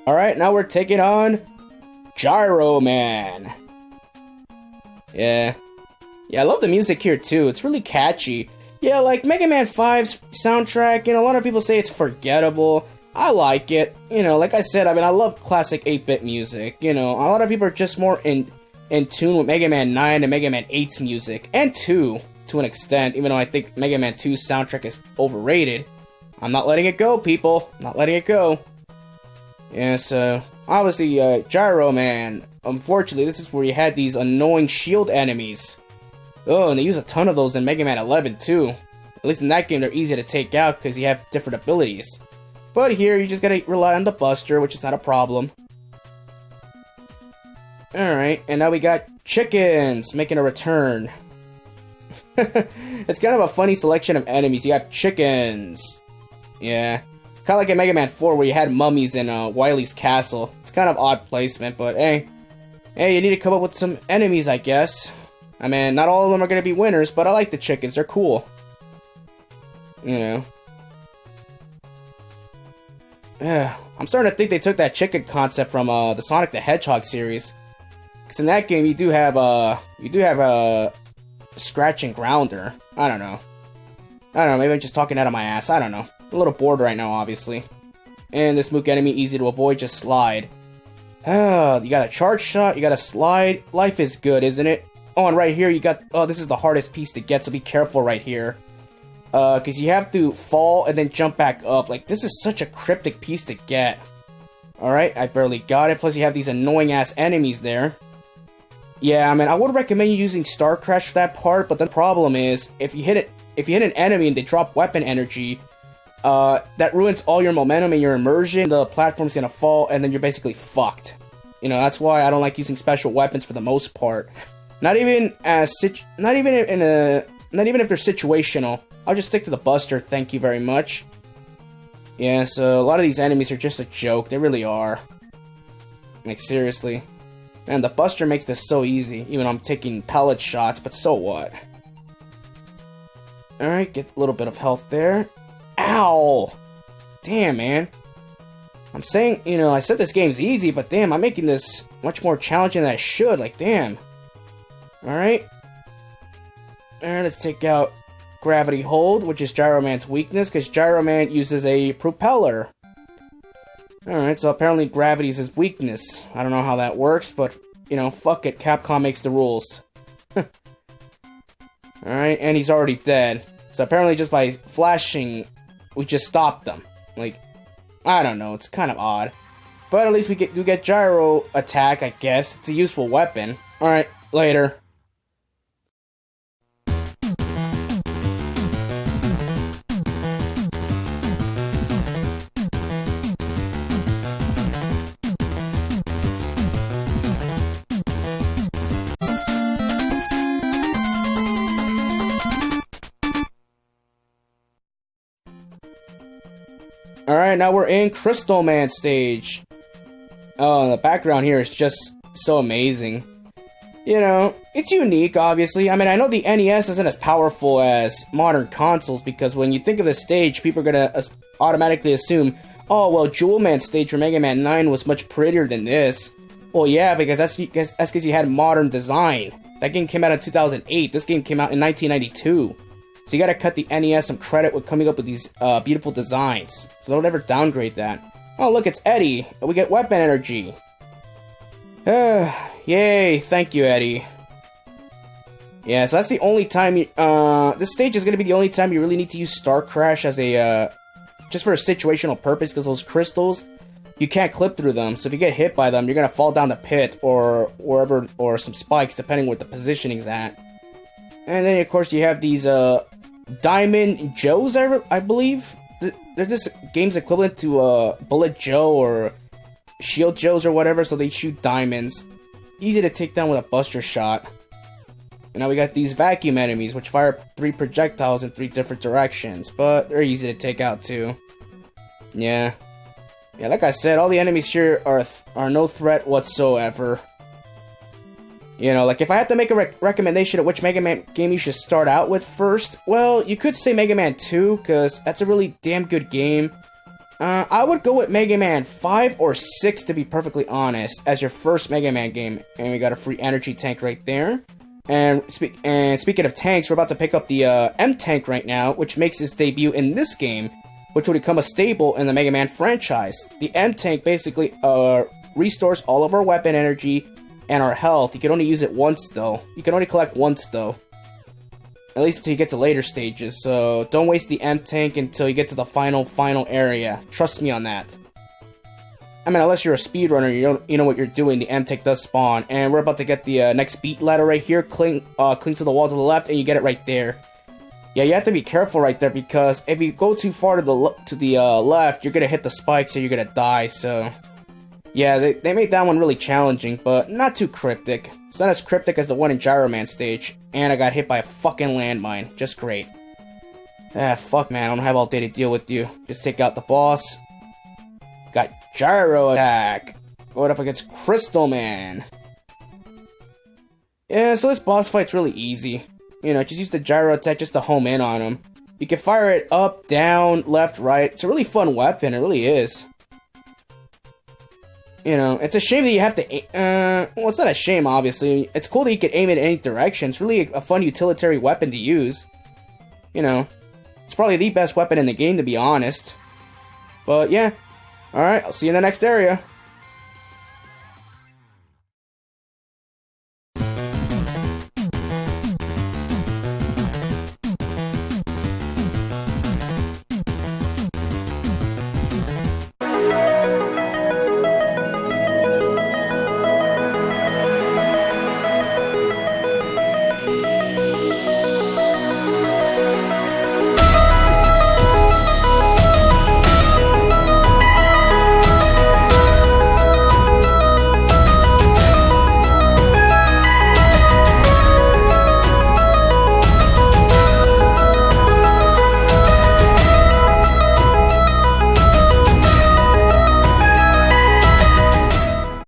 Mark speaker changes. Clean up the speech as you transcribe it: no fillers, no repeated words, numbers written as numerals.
Speaker 1: Alright, now we're taking on Gyro Man. Yeah, I love the music here too. It's really catchy. Yeah, like Mega Man 5's soundtrack, a lot of people say it's forgettable. I like it. Like I said, I love classic 8-bit music. A lot of people are just more in tune with Mega Man 9 and Mega Man 8's music. And 2, to an extent, even though I think Mega Man 2's soundtrack is overrated. I'm not letting it go, people. I'm not letting it go. Yeah, so, obviously, Gyro Man. Unfortunately, this is where you had these annoying shield enemies. Oh, and they use a ton of those in Mega Man 11, too. At least in that game, they're easy to take out because you have different abilities. But here, you just gotta rely on the Buster, which is not a problem. Alright, and now we got chickens making a return. It's kind of a funny selection of enemies. You have chickens. Yeah. Kind of like in Mega Man 4 where you had mummies in Wily's castle. It's kind of odd placement, but hey. Hey, you need to come up with some enemies, I guess. Not all of them are going to be winners, but I like the chickens. They're cool. Yeah, I'm starting to think they took that chicken concept from the Sonic the Hedgehog series. Because in that game, you do have a scratch and grounder. I don't know. Maybe I'm just talking out of my ass. I don't know. I'm a little bored right now, obviously. And this Mook enemy, easy to avoid, just slide. You got a charge shot, you got a slide. Life is good, isn't it? Oh, and right here, you got... Oh, this is the hardest piece to get, so be careful right here. Because you have to fall and then jump back up. Like, this is such a cryptic piece to get. Alright, I barely got it. Plus, you have these annoying-ass enemies there. Yeah, I would recommend you using Star Crash for that part, but the problem is, if you hit an enemy and they drop weapon energy... that ruins all your momentum and your immersion. The platform's gonna fall, and then you're basically fucked. That's why I don't like using special weapons for the most part. Not even if they're situational. I'll just stick to the Buster. Thank you very much. Yeah, so a lot of these enemies are just a joke. They really are. Like seriously, man, the Buster makes this so easy. Even though I'm taking pellet shots, but so what? All right, get a little bit of health there. Ow! Damn, man. I'm saying, I said this game's easy, but damn, I'm making this much more challenging than I should. Like, damn. Alright. Alright, let's take out Gravity Hold, which is Gyro Man's weakness, because Gyro Man uses a propeller. Alright, so apparently gravity is his weakness. I don't know how that works, but, fuck it. Capcom makes the rules. Alright, and he's already dead. So apparently just by flashing... we just stopped them. Like, I don't know, it's kind of odd. But at least we do get Gyro attack, I guess. It's a useful weapon. Alright, later. Alright, now we're in Crystal Man stage. Oh, the background here is just so amazing. It's unique, obviously. I know the NES isn't as powerful as modern consoles, because when you think of this stage, people are gonna automatically assume, oh, well, Jewel Man's stage for Mega Man 9 was much prettier than this. Well, yeah, because that's because you had modern design. That game came out in 2008. This game came out in 1992. So you gotta cut the NES some credit with coming up with these beautiful designs. So don't ever downgrade that. Oh, look, it's Eddie. We get weapon energy. Yay, thank you, Eddie. Yeah, so that's the only time you... this stage is gonna be the only time you really need to use Star Crash as a, just for a situational purpose, because those crystals, you can't clip through them. So if you get hit by them, you're gonna fall down the pit, or wherever, or some spikes, depending what the positioning's at. And then, of course, you have these, Diamond Joes, I believe? They're this game's equivalent to, Bullet Joe, or Shield Joes, or whatever, so they shoot diamonds. Easy to take down with a Buster shot. And now we got these vacuum enemies, which fire 3 projectiles in 3 different directions, but they're easy to take out, too. Yeah. Yeah, like I said, all the enemies here are no threat whatsoever. Like, if I had to make a recommendation of which Mega Man game you should start out with first, well, you could say Mega Man 2, because that's a really damn good game. I would go with Mega Man 5 or 6 to be perfectly honest, as your first Mega Man game. And we got a free energy tank right there. And speaking of tanks, we're about to pick up the M-Tank right now, which makes its debut in this game, which will become a staple in the Mega Man franchise. The M-Tank basically restores all of our weapon energy and our health. You can only use it once though. You can only collect once though. At least until you get to later stages, so don't waste the M-Tank until you get to the final area. Trust me on that. I mean, unless you're a speedrunner, you know what you're doing, the M-Tank does spawn. And we're about to get the next beat ladder right here, cling to the wall to the left, and you get it right there. Yeah, you have to be careful right there, because if you go too far to the left, you're gonna hit the spikes and you're gonna die, so... Yeah, they made that one really challenging, but not too cryptic. It's not as cryptic as the one in Gyro Man stage. And I got hit by a fucking landmine. Just great. Ah, fuck man, I don't have all day to deal with you. Just take out the boss. Got Gyro attack. Going up against Crystal Man. Yeah, so this boss fight's really easy. You know, just use the Gyro attack just to home in on him. You can fire it up, down, left, right. It's a really fun weapon, it really is. You know, it's a shame that you have to well, it's not a shame, obviously. It's cool that you can aim it in any direction. It's really a fun utilitarian weapon to use. You know, it's probably the best weapon in the game, to be honest. But, yeah. Alright, I'll see you in the next area.